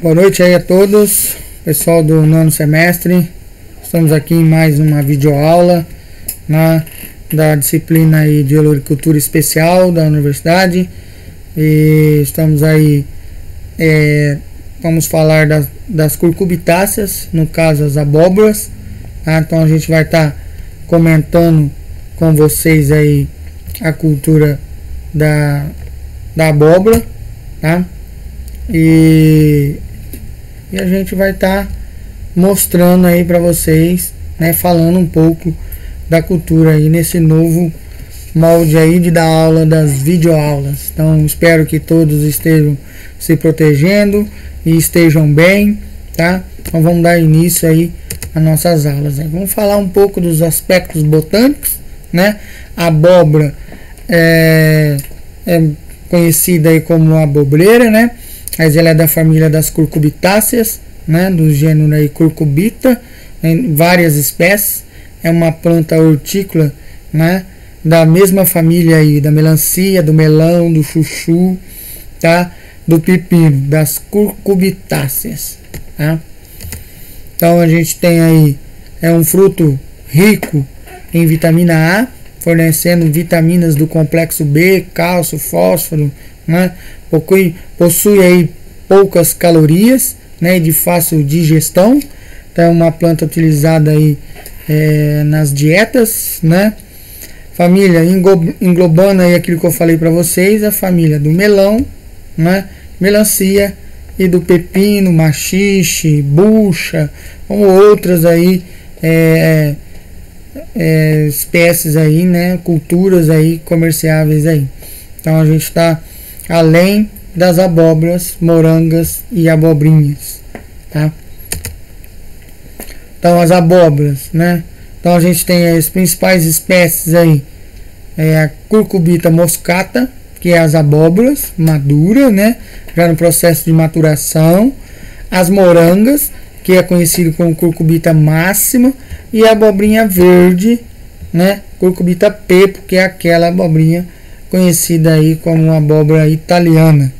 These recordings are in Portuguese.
Boa noite aí a todos, pessoal do nono semestre. Estamos aqui em mais uma videoaula da disciplina aí de Oloricultura Especial da Universidade. E estamos aí, vamos falar das curcubitáceas, no caso as abóboras, tá? Então a gente vai estar comentando com vocês aí a cultura da abóbora, tá? E a gente vai estar mostrando aí para vocês, né, falando um pouco da cultura aí nesse novo molde aí de dar aula das videoaulas. Então espero que todos estejam se protegendo e estejam bem, tá? Então vamos dar início aí às nossas aulas aí. Vamos falar um pouco dos aspectos botânicos, né? A abóbora é conhecida aí como abobreira, né? Mas ela é da família das curcubitáceas, né? Do gênero aí Curcubita, em várias espécies. É uma planta hortícola, né? Da mesma família aí, da melancia, do melão, do chuchu, tá? Do pepino, das curcubitáceas, tá? Então a gente tem aí, um fruto rico em vitamina A, fornecendo vitaminas do complexo B, cálcio, fósforo, né? Possui aí poucas calorias, né? De fácil digestão. Então é uma planta utilizada aí nas dietas, né? Família englobando aí aquilo que eu falei para vocês, a família do melão, né? Melancia e do pepino, maxixe, bucha, como outras aí espécies aí, né? Culturas aí comerciáveis aí. Então a gente está além das abóboras, morangas e abobrinhas, tá? Então as abóboras, né? Então a gente tem as principais espécies aí, a Curcubita moscata, que é as abóboras maduras, né? Já no processo de maturação. As morangas, que é conhecido como Curcubita máxima, e a abobrinha verde, né? Curcubita pepo, que é aquela abobrinha conhecida aí como uma abóbora italiana.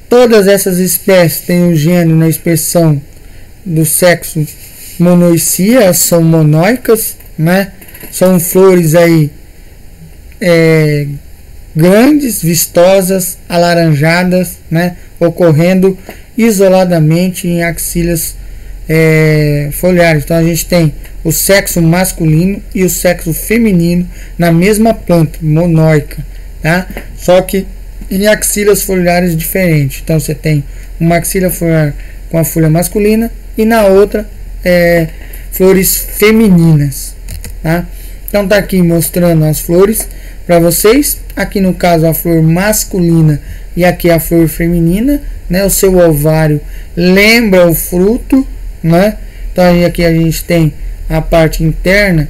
Todas essas espécies têm o gênero na expressão do sexo monoicia, são monóicas, né? São flores aí grandes, vistosas, alaranjadas, né? Ocorrendo isoladamente em axilas foliares. Então a gente tem o sexo masculino e o sexo feminino na mesma planta monóica, tá? Só que em axilas foliares diferentes. Então você tem uma axila foliar com a folha masculina e na outra flores femininas, tá? Então tá aqui mostrando as flores para vocês. Aqui no caso a flor masculina e aqui a flor feminina, né? O seu ovário lembra o fruto, né? Então aqui a gente tem a parte interna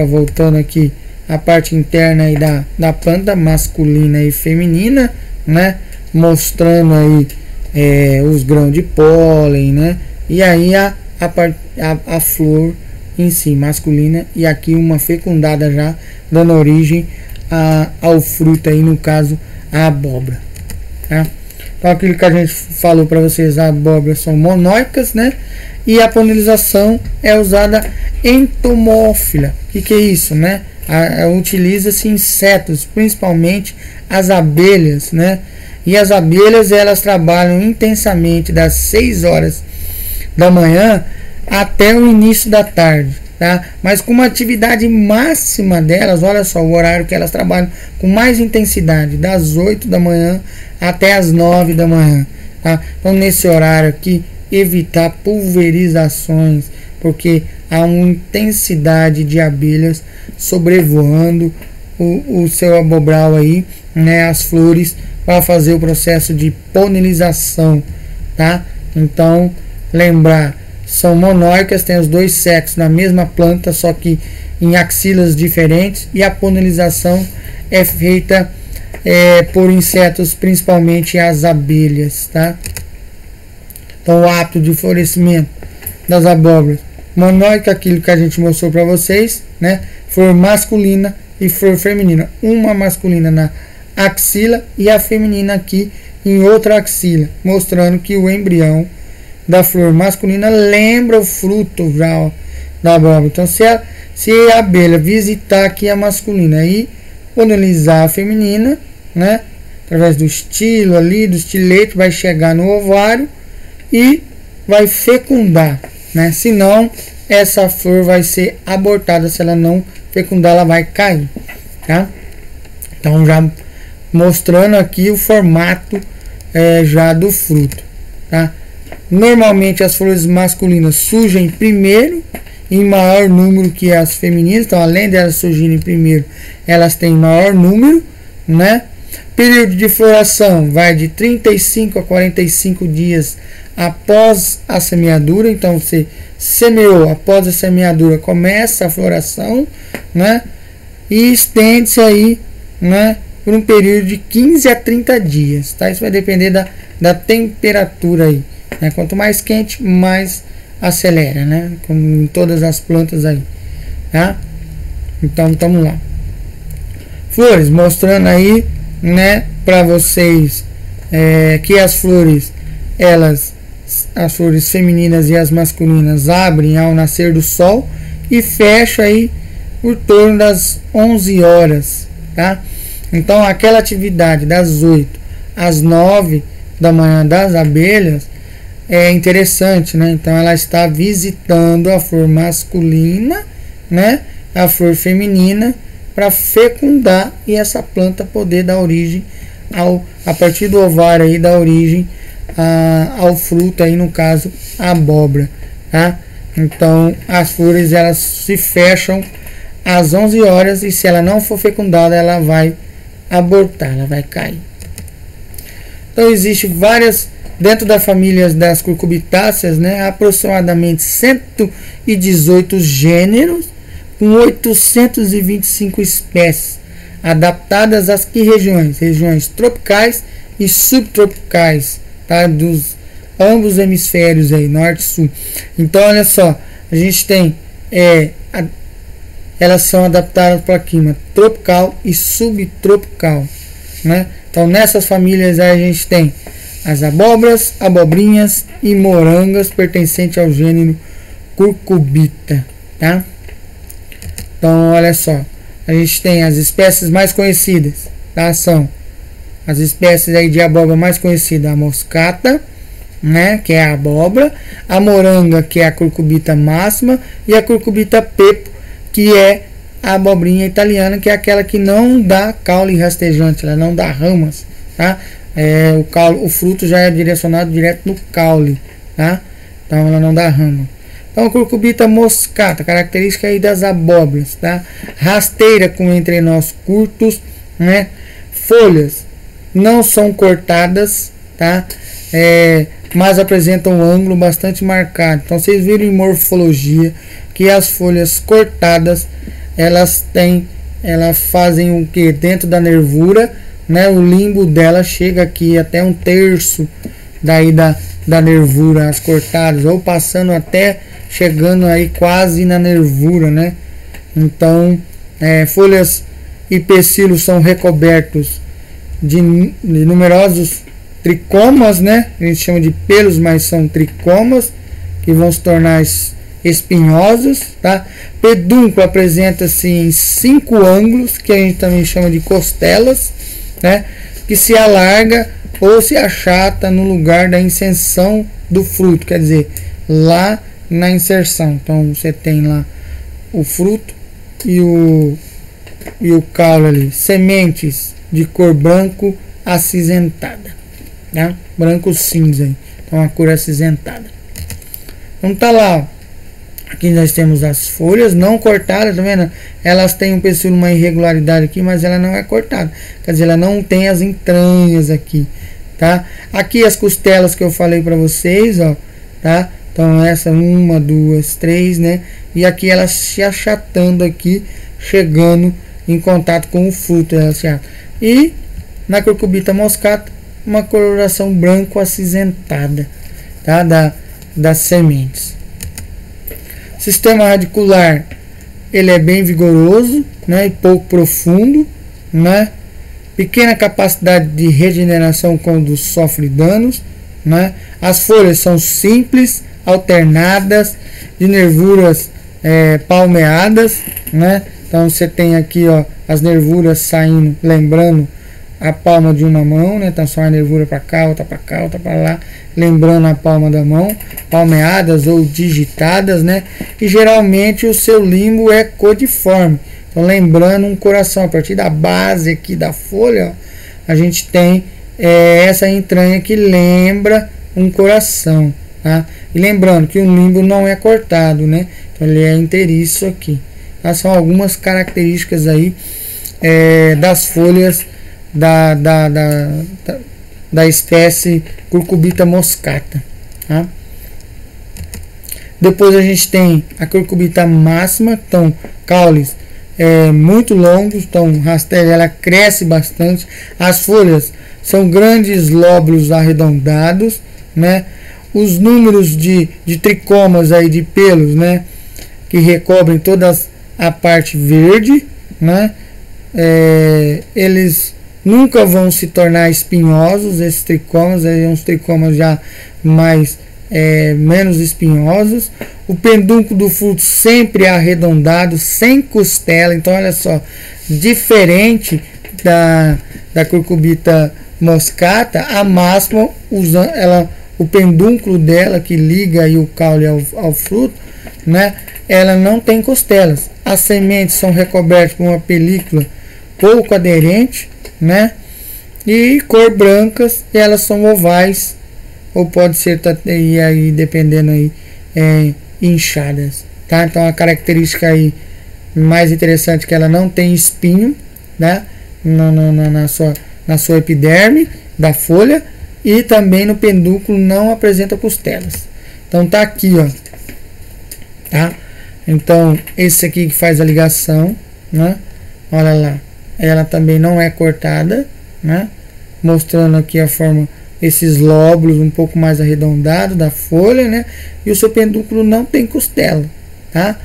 voltando aqui, a parte interna aí da planta masculina e feminina, né? Mostrando aí os grãos de pólen, né? E aí a flor em si masculina, e aqui uma fecundada já dando origem ao fruto aí, no caso a abóbora, tá? Então aquilo que a gente falou para vocês, as abóboras são monóicas, né? E a polinização é usada entomófila. O que é isso, né? Utiliza-se insetos, principalmente as abelhas, né? E as abelhas, elas trabalham intensamente das 6 horas da manhã até o início da tarde, tá? Mas com uma atividade máxima delas, olha só o horário que elas trabalham com mais intensidade, das 8 da manhã até as 9 da manhã, tá? Então nesse horário aqui, evitar pulverizações, porque há uma intensidade de abelhas sobrevoando o seu abobral aí, né? As flores, para fazer o processo de polinização, tá? Então lembrar, são monóicas, tem os dois sexos na mesma planta, só que em axilas diferentes, e a polinização é feita por insetos, principalmente as abelhas, tá? Então o hábito de florescimento das abóboras monóica, aquilo que a gente mostrou para vocês, né? Flor masculina e flor feminina, uma masculina na axila e a feminina aqui em outra axila, mostrando que o embrião da flor masculina lembra o fruto já, ó, da abóbora. Então, se a abelha visitar aqui a masculina e polinizar a feminina, né, através do estilo ali, do estilete, vai chegar no ovário e vai fecundar, né? Senão, essa flor vai ser abortada. Se ela não fecundar, ela vai cair, tá? Então, já mostrando aqui o formato já do fruto, tá? Normalmente as flores masculinas surgem primeiro, em maior número que as femininas. Então, além delas surgirem primeiro, elas têm maior número, né? Período de floração vai de 35 a 45 dias após a semeadura. Então, você semeou, após a semeadura começa a floração, né? E estende-se aí, né, por um período de 15 a 30 dias, tá? Isso vai depender da temperatura aí, né? Quanto mais quente, mais acelera, né? Como em todas as plantas aí, tá? Então, vamos lá. Flores, mostrando aí, né, para vocês que as flores, as flores femininas e as masculinas abrem ao nascer do sol e fecha aí por torno das 11 horas, tá? Então, aquela atividade das 8 às 9 da manhã das abelhas é interessante, né? Então, ela está visitando a flor masculina, né, a flor feminina, para fecundar e essa planta poder dar origem a partir do ovário aí, dar origem ao fruto aí, no caso a abóbora, tá? Então, as flores elas se fecham às 11 horas e se ela não for fecundada, ela vai abortar, ela vai cair. Então, existe várias, dentro da família das cucurbitáceas, né, aproximadamente 118 gêneros, com 825 espécies, adaptadas às que regiões? Regiões tropicais e subtropicais, tá? Dos ambos hemisférios aí, norte e sul. Então, olha só, a gente tem elas são adaptadas para clima tropical e subtropical, né? Então, nessas famílias aí a gente tem as abóboras, abobrinhas e morangas, pertencentes ao gênero Cucurbita, tá? Então, olha só, a gente tem as espécies mais conhecidas, tá? São as espécies aí de abóbora mais conhecida, a moscata, né, que é a abóbora, a moranga, que é a Cucurbita máxima, e a Cucurbita pepo, que é a abobrinha italiana, que é aquela que não dá caule rastejante, ela não dá ramas, tá? O fruto já é direcionado direto no caule, tá? Então ela não dá rama. Então, a Cucurbita moscata, característica aí das abóboras, tá? Rasteira com entrenós curtos, né? Folhas não são cortadas, tá? Mas apresentam um ângulo bastante marcado. Então, vocês viram em morfologia que as folhas cortadas, elas fazem o que? Dentro da nervura, né? O limbo dela chega aqui até 1/3 daí da nervura, as cortadas, ou passando até chegando aí quase na nervura, né? Então, folhas e pecilos são recobertos de numerosos tricomas, né? A gente chama de pelos, mas são tricomas que vão se tornar espinhosos, tá? Pedúnculo apresenta-se em 5 ângulos, que a gente também chama de costelas, né? Que se alarga ou se achata no lugar da inserção do fruto, quer dizer, lá na inserção. Então, você tem lá o fruto e o caule ali. Sementes de cor branco acinzentada, né? Branco cinza, então a cor acinzentada. Então tá lá, aqui nós temos as folhas não cortadas, tá vendo? Elas têm um pecíolo, uma irregularidade aqui, mas ela não é cortada, quer dizer, ela não tem as entranhas aqui, tá? Aqui as costelas que eu falei para vocês, ó, tá? Então essa 1, 2, 3, né? E aqui ela se achatando aqui, chegando em contato com o fruto, ela se achata. E na Cucurbita moscata, uma coloração branco acinzentada, tá? Das sementes. Sistema radicular, ele é bem vigoroso, né? E pouco profundo, né? pequena capacidade de regeneração quando sofre danos, né? As folhas são simples, alternadas, de nervuras palmeadas, né? Então você tem aqui, ó, as nervuras saindo, lembrando a palma de uma mão, né? Então só uma nervura para cá, outra para cá, outra para lá, lembrando a palma da mão, palmeadas ou digitadas, né? E geralmente o seu limbo é codiforme. Então lembrando um coração, a partir da base aqui da folha, ó, a gente tem essa entranha que lembra um coração, tá? E lembrando que o limbo não é cortado, né? Então ele é inteiriço aqui. Tá? São algumas características aí das folhas da espécie Curcubita moscata, tá? Depois a gente tem a Curcubita máxima, então caules muito longos, então rasteira, ela cresce bastante. As folhas são grandes lóbulos arredondados, né? Os números de tricomas aí, de pelos, né, que recobrem toda a parte verde, né? Eles nunca vão se tornar espinhosos, esses tricomas, aí uns tricomas já mais menos espinhosos. O pedúnculo do fruto sempre arredondado, sem costela. Então olha só, diferente da Curcubita moscata, a máxima o pedúnculo dela que liga aí o caule ao fruto, né, ela não tem costelas. As sementes são recobertas por uma película pouco aderente, né, e cor brancas, e elas são ovais ou pode ser aí dependendo aí inchadas, tá? Então a característica aí mais interessante é que ela não tem espinho, né, na sua epiderme da folha, e também no pedúnculo não apresenta costelas. Então tá aqui, ó, tá? Então esse aqui que faz a ligação, né? Olha lá, ela também não é cortada, né? Mostrando aqui a forma, esses lóbulos um pouco mais arredondados da folha, né? E o seu pedúnculo não tem costela, tá?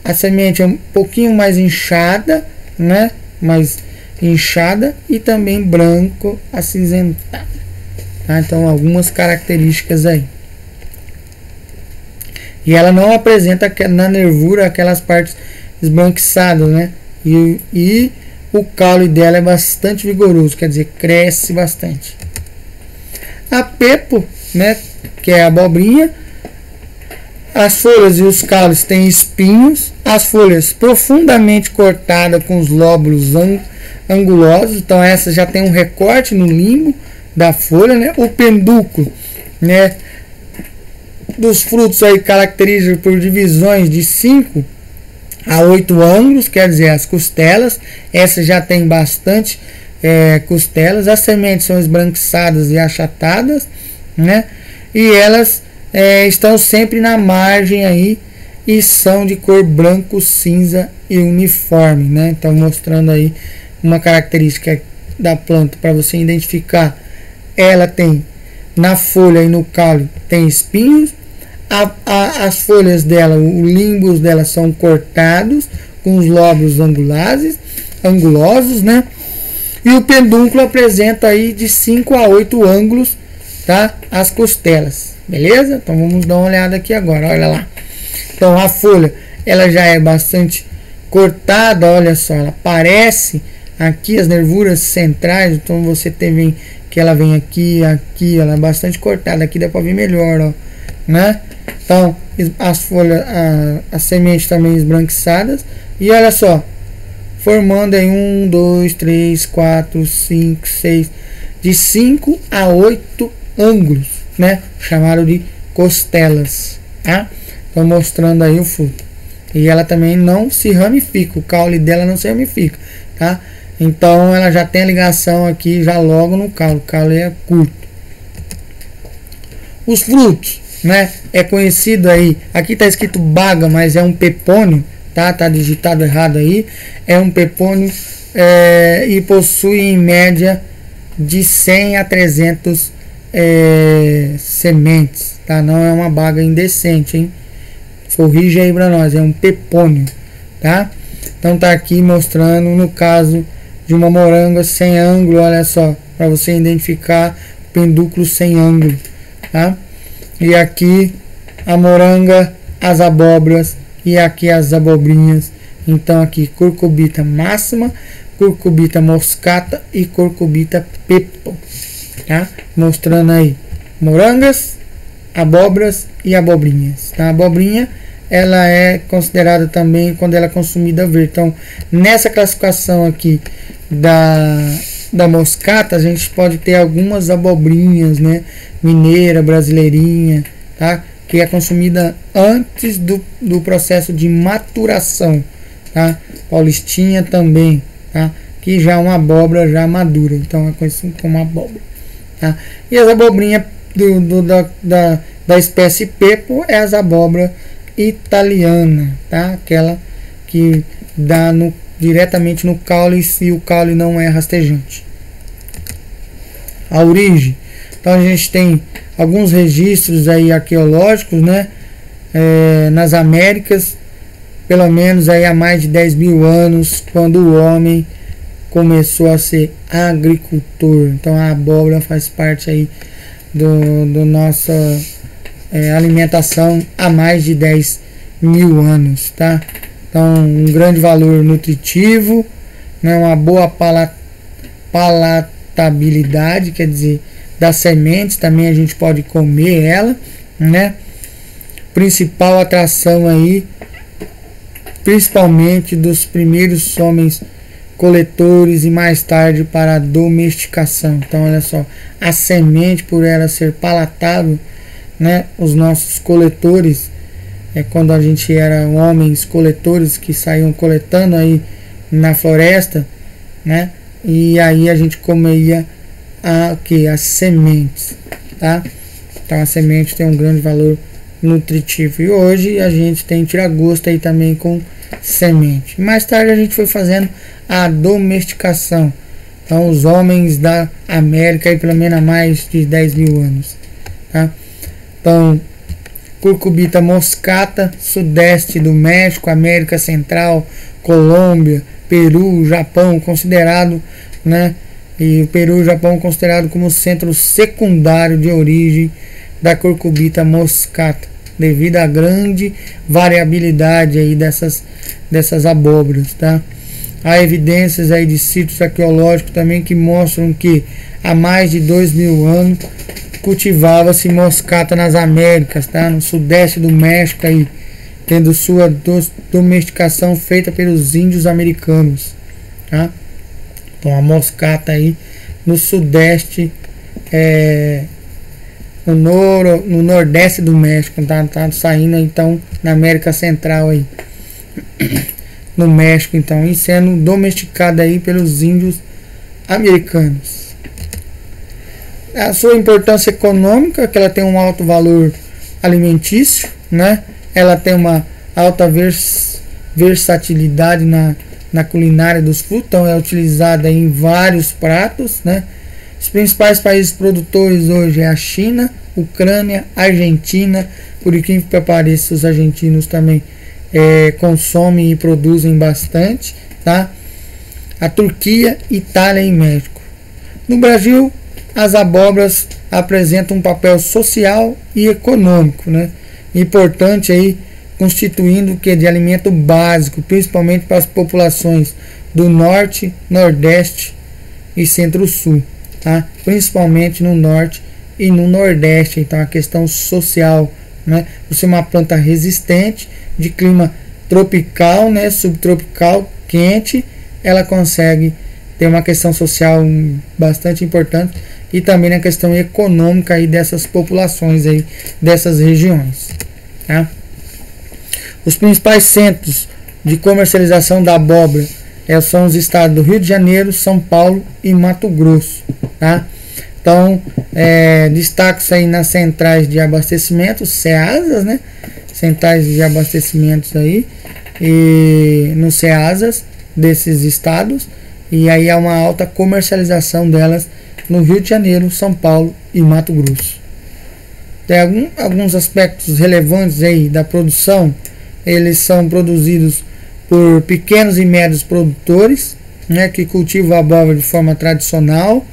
A semente é um pouquinho mais inchada, né? Mais inchada e também branco acinzentado, tá? Então algumas características aí. E ela não apresenta na nervura aquelas partes esbranquiçadas, né? E o caule dela é bastante vigoroso, quer dizer, cresce bastante. A pepo, né, que é a abobrinha, as folhas e os caules têm espinhos, as folhas profundamente cortadas com os lóbulos angulosos, então essa já tem um recorte no limbo da folha, né? O pedúnculo, né, dos frutos aí caracteriza por divisões de 5 a 8 ângulos, quer dizer, as costelas, essa já tem bastante costelas. As sementes são esbranquiçadas e achatadas, né? E elas estão sempre na margem aí e são de cor branco, cinza e uniforme, né? Então mostrando aí uma característica da planta para você identificar. Ela tem na folha e no caule tem espinhos. As folhas dela, os limbos dela são cortados com os lóbulos angulosos, né? E o pedúnculo apresenta aí de 5 a 8 ângulos, tá? As costelas, beleza? Então vamos dar uma olhada aqui agora, olha lá. Então a folha, ela já é bastante cortada, olha só, ela parece aqui as nervuras centrais, então você tem que ela vem aqui, ela é bastante cortada, aqui dá para ver melhor, ó, né? Então as folhas, as sementes também esbranquiçadas, e olha só, formando em 1, 2, 3, 4, 5, 6, de 5 a 8 ângulos, né? Chamado de costelas, tá? Então mostrando aí o fruto. E ela também não se ramifica, o caule dela não se ramifica, tá? Então ela já tem a ligação aqui já logo no caule, o caule é curto. Os frutos, né? É conhecido aí, aqui tá escrito baga, mas é um pepônio, tá? Tá digitado errado aí. É um pepônio e possui em média de 100 a 300 sementes, tá? Não é uma baga indecente, hein? Corrige aí para nós, é um pepônio, tá? Então tá aqui mostrando, no caso, de uma moranga sem ângulo, olha só, para você identificar pedúnculo sem ângulo, tá? E aqui a moranga, as abóboras e aqui as abobrinhas. Então aqui Cucurbita máxima, Cucurbita moscata e Cucurbita pepo, tá? Mostrando aí morangas, abóboras e abobrinhas, tá? A abobrinha ela é considerada também quando ela é consumida verde. Então nessa classificação aqui da moscata a gente pode ter algumas abobrinhas, né? Mineira, brasileirinha, tá? Que é consumida antes do processo de maturação, tá? Paulistinha também, tá? Que já é uma abóbora já madura, então é conhecido como abóbora, tá? E as abobrinhas da espécie pepo é as abóbora italiana, tá? Aquela que dá diretamente no caule se o caule não é rastejante. A origem, então a gente tem alguns registros aí arqueológicos, né? Nas Américas, pelo menos aí há mais de 10 mil anos, quando o homem começou a ser agricultor. Então a abóbora faz parte aí do nossa alimentação há mais de 10 mil anos, tá? Então um grande valor nutritivo, né? Uma boa palatabilidade, quer dizer, das sementes também a gente pode comer ela, né? Principal atração aí, principalmente dos primeiros homens coletores e mais tarde para a domesticação. Então olha só, a semente, por ela ser palatável, né? Os nossos coletores, quando a gente era homens coletores que saíam coletando aí na floresta, né? E aí a gente comia as sementes, tá? Então a semente tem um grande valor nutritivo. E hoje a gente tem tira-gosto aí também com semente. Mais tarde a gente foi fazendo a domesticação. Então os homens da América aí pelo menos há mais de 10 mil anos, tá? Então Cucurbita moscata, sudeste do México, América Central, Colômbia, Peru, Japão, considerado, né? E o Peru e o Japão considerado como centro secundário de origem da Cucurbita moscata, devido à grande variabilidade aí dessas abóboras, tá? Há evidências aí de sítios arqueológicos também que mostram que há mais de 2 mil anos cultivava-se moscata nas Américas, tá? No sudeste do México aí, tendo sua domesticação feita pelos índios americanos, tá? Então a moscata aí no sudeste, no nordeste do México, tá saindo então na América Central aí, no México então, e sendo domesticada aí pelos índios americanos. A sua importância econômica, que ela tem um alto valor alimentício, né? Ela tem uma alta versatilidade na culinária dos frutos, então é utilizada em vários pratos, né? Os principais países produtores hoje é a China, Ucrânia, Argentina. Por incrível que pareça, os argentinos também consomem e produzem bastante, tá? A Turquia, Itália e México. No Brasil, as abóboras apresentam um papel social e econômico, né? Importante aí, constituindo de alimento básico, principalmente para as populações do norte, nordeste e centro-sul, tá? Principalmente no norte e no nordeste. Então a questão social, né? Por ser uma planta resistente, de clima tropical, né? Subtropical, quente, ela consegue ter uma questão social bastante importante e também na questão econômica aí dessas populações aí, dessas regiões, tá? Os principais centros de comercialização da abóbora são os estados do Rio de Janeiro, São Paulo e Mato Grosso, tá? Então, destaque aí nas centrais de abastecimento, CEASAs, né? Centrais de abastecimentos aí, e nos CEASAs desses estados, e aí há uma alta comercialização delas no Rio de Janeiro, São Paulo e Mato Grosso. Tem alguns aspectos relevantes aí da produção. Eles são produzidos por pequenos e médios produtores, né, que cultiva a abóbora de forma tradicional,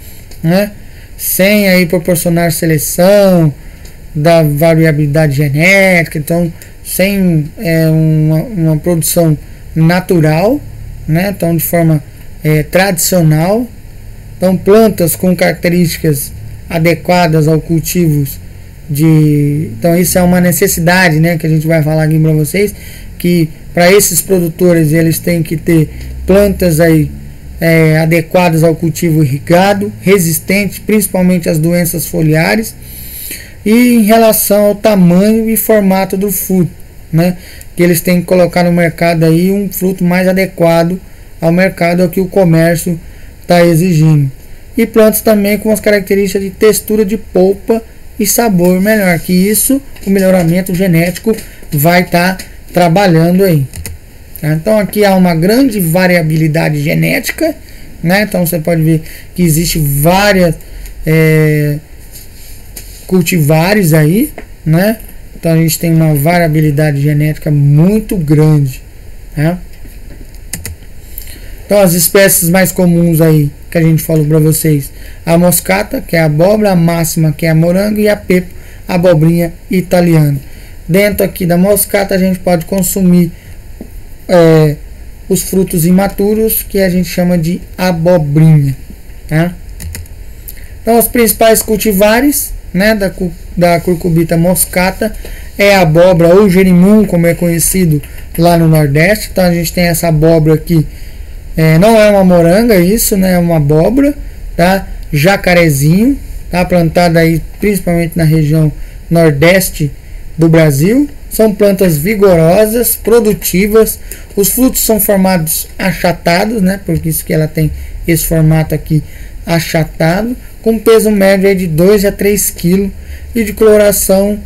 né, sem aí proporcionar seleção da variabilidade genética, então sem uma produção natural, né, então de forma tradicional. Então plantas com características adequadas ao cultivo então isso é uma necessidade, né, que a gente vai falar aqui para vocês, que para esses produtores eles têm que ter plantas aí adequadas ao cultivo irrigado, resistentes principalmente às doenças foliares, e em relação ao tamanho e formato do fruto, né, que eles têm que colocar no mercado aí um fruto mais adequado ao mercado, ao que o comércio está exigindo, e plantas também com as características de textura de polpa e sabor melhor, que isso o melhoramento genético vai estar trabalhando aí. Então aqui há uma grande variabilidade genética, né? Então você pode ver que existe várias cultivares aí, né? Então a gente tem uma variabilidade genética muito grande, né? Então as espécies mais comuns aí que a gente falou para vocês: a moscata, que é a abóbora, a máxima, que é a morango, e a pepo, a abobrinha italiana. Dentro aqui da moscata a gente pode consumir os frutos imaturos, que a gente chama de abobrinha, tá? Então os principais cultivares, né, da curcubita moscata é a abóbora ou gerimum, como é conhecido lá no Nordeste. Então a gente tem essa abóbora aqui, não é uma moranga, isso, né, é uma abóbora, tá? Jacarezinho, tá? Plantada aí principalmente na região Nordeste do Brasil. São plantas vigorosas, produtivas. Os frutos são formados achatados, né? Por isso que ela tem esse formato aqui achatado, com peso médio aí de 2 a 3 kg e de coloração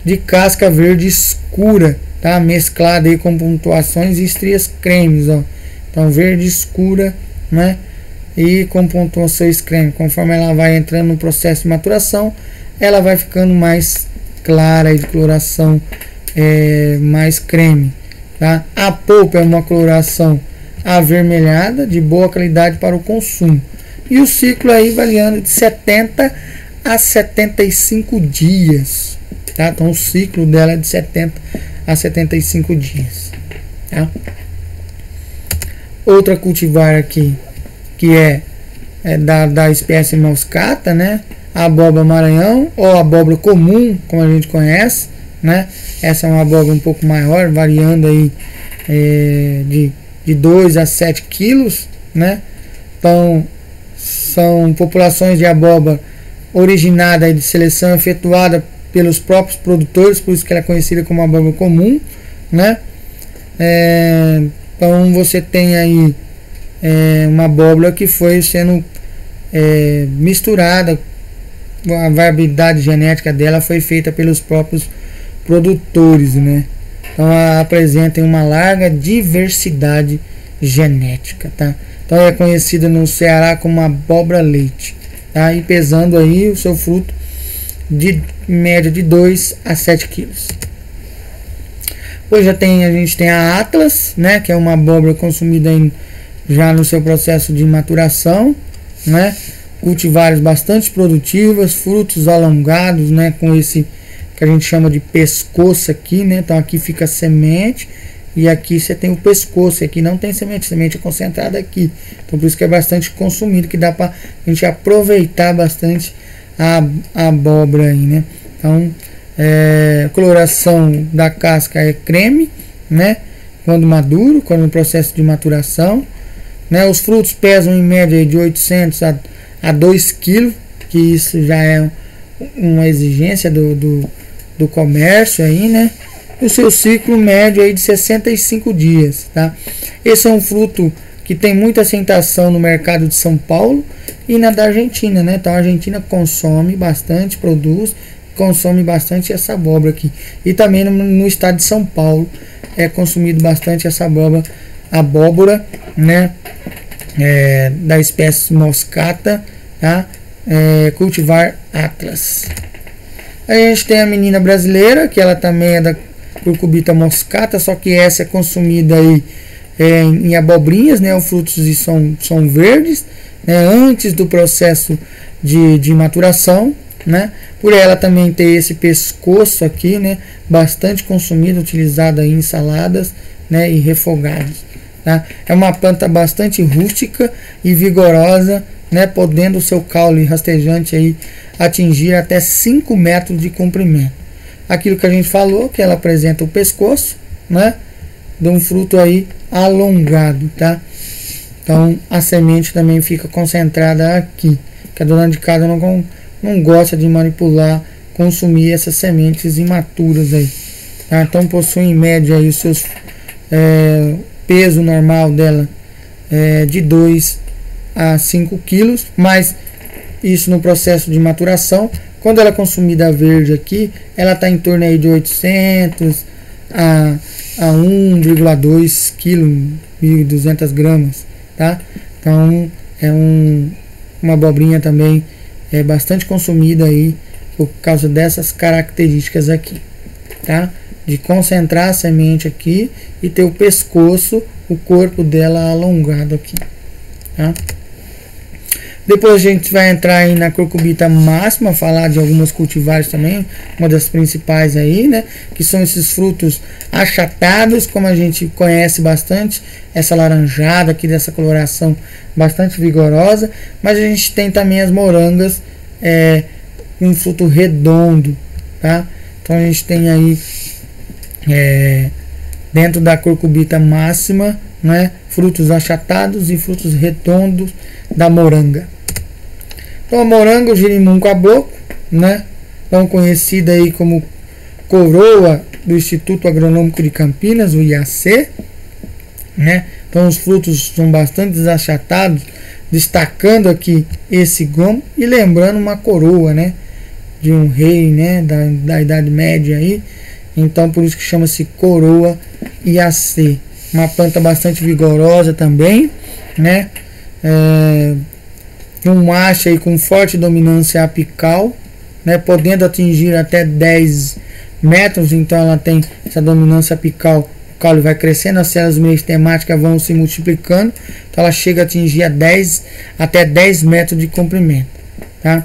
de casca verde escura, tá? Mesclada aí com pontuações e estrias cremes, ó. Então verde escura, né? E com pontuações creme. Conforme ela vai entrando no processo de maturação, ela vai ficando mais clara e de coloração mais creme, tá? A polpa é uma coloração avermelhada de boa qualidade para o consumo, e o ciclo aí variando de 70 a 75 dias, tá? Então o ciclo dela é de 70 a 75 dias, tá? Outra cultivar aqui que é da espécie moscata, né? A abóbora maranhão, ou abóbora comum, como a gente conhece, né? Essa é uma abóbora um pouco maior, variando aí de 2 a 7 quilos, né? Então são populações de abóbora originada de seleção efetuada pelos próprios produtores, por isso que ela é conhecida como abóbora comum, né? Então você tem aí uma abóbora que foi sendo misturada, a variabilidade genética dela foi feita pelos próprios produtores, né? Então ela apresenta uma larga diversidade genética, tá? Então é conhecida no Ceará como abóbora leite, tá? E pesando aí o seu fruto de média de 2 a 7 quilos. Hoje a gente tem a Atlas, né? Que é uma abóbora consumida já no seu processo de maturação, né? Cultivares bastante produtivas, frutos alongados, né? Com esse que a gente chama de pescoço aqui, né? Então aqui fica a semente e aqui você tem o pescoço, aqui não tem semente, semente é concentrada aqui. Então por isso que é bastante consumido, que dá para a gente aproveitar bastante a abóbora aí, né? Então a coloração da casca é creme, né? Quando maduro, quando no processo de maturação, né? Os frutos pesam em média de 800 a 2 kg, que isso já é uma exigência do comércio aí, né? O seu ciclo médio aí de 65 dias, tá? Esse é um fruto que tem muita aceitação no mercado de São Paulo e na da Argentina, né? Então a Argentina consome bastante, produz, consome bastante essa abóbora aqui. E também no estado de São Paulo é consumido bastante essa abóbora, né? Da espécie moscata, tá? Cultivar Atlas. Aí a gente tem a menina brasileira, que ela também é da curcubita moscata, só que essa é consumida aí em abobrinhas, né? Os frutos são verdes, né? Antes do processo de maturação, né? Por ela também ter esse pescoço aqui, né? Bastante consumido, utilizado em saladas, né? E refogados. Tá? É uma planta bastante rústica e vigorosa, né? Podendo o seu caule rastejante aí atingir até 5 metros de comprimento. Aquilo que a gente falou, que ela apresenta o pescoço, né? De um fruto aí alongado, tá? Então a semente também fica concentrada aqui, que a dona de casa não gosta de manipular, consumir essas sementes imaturas aí, tá? Então possui em média aí os seus peso normal dela de 2 a 5 quilos, mas isso no processo de maturação. Quando ela é consumida verde aqui, ela está em torno aí de 800 a 1,2 kg, 1.200 gramas, tá? Então é uma abobrinha também bastante consumida aí por causa dessas características aqui, tá? De concentrar a semente aqui e ter o pescoço, o corpo dela alongado aqui, tá? Depois a gente vai entrar aí na curcubita máxima, falar de algumas cultivares também, uma das principais aí, né? Que são esses frutos achatados, como a gente conhece bastante, essa laranjada aqui dessa coloração bastante vigorosa. Mas a gente tem também as morangas, um fruto redondo, tá? Então a gente tem aí dentro da curcubita máxima, né? Frutos achatados e frutos redondos da moranga. Então a moranga, o girimum caboclo, né? Tão conhecida aí como coroa do Instituto Agronômico de Campinas, o IAC, né? Então os frutos são bastante achatados, destacando aqui esse gomo e lembrando uma coroa, né? De um rei, né? Da Idade Média aí. Então por isso que chama-se coroa IAC. Uma planta bastante vigorosa também, né? Um macho aí com forte dominância apical, né? Podendo atingir até 10 metros. Então ela tem essa dominância apical. O caule vai crescendo, as células meritemáticas vão se multiplicando. Então ela chega a atingir até 10 metros de comprimento, tá?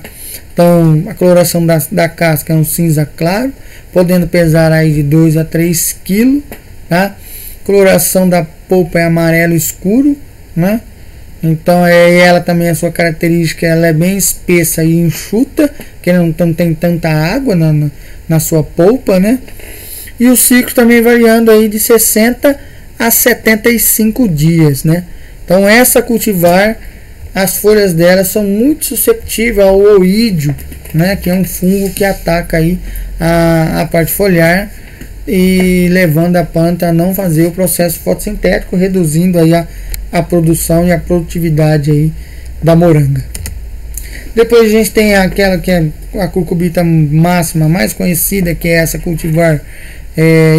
Então a coloração da casca é um cinza claro, podendo pesar aí de 2 a 3 kg, tá? Coloração da polpa é amarelo escuro, né? Então ela também, a sua característica, ela é bem espessa e enxuta, que não tem tanta água na sua polpa, né? E o ciclo também variando aí de 60 a 75 dias, né? Então essa cultivar, as folhas dela são muito susceptíveis ao oídio, né? Que é um fungo que ataca aí a parte foliar e levando a planta a não fazer o processo fotossintético, reduzindo aí a produção e a produtividade aí da moranga. Depois a gente tem aquela que é a curcubita máxima mais conhecida, que é essa cultivar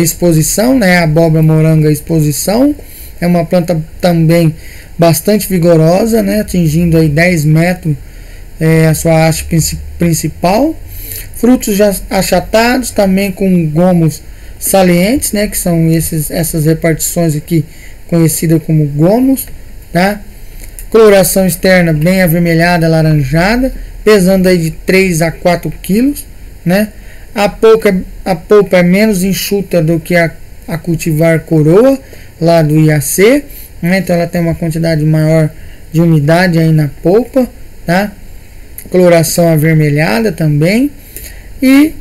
exposição, né? A abóbora moranga exposição. É uma planta também bastante vigorosa, né? Atingindo aí 10 metros a sua haste principal. Frutos já achatados, também com gomos salientes, né? Que são essas repartições aqui, conhecida como gomos, tá? Coloração externa bem avermelhada, alaranjada, pesando aí de 3 a 4 quilos, né? A polpa é menos enxuta do que a cultivar coroa lá do IAC, né? Então ela tem uma quantidade maior de umidade aí na polpa, tá? Coloração avermelhada também, e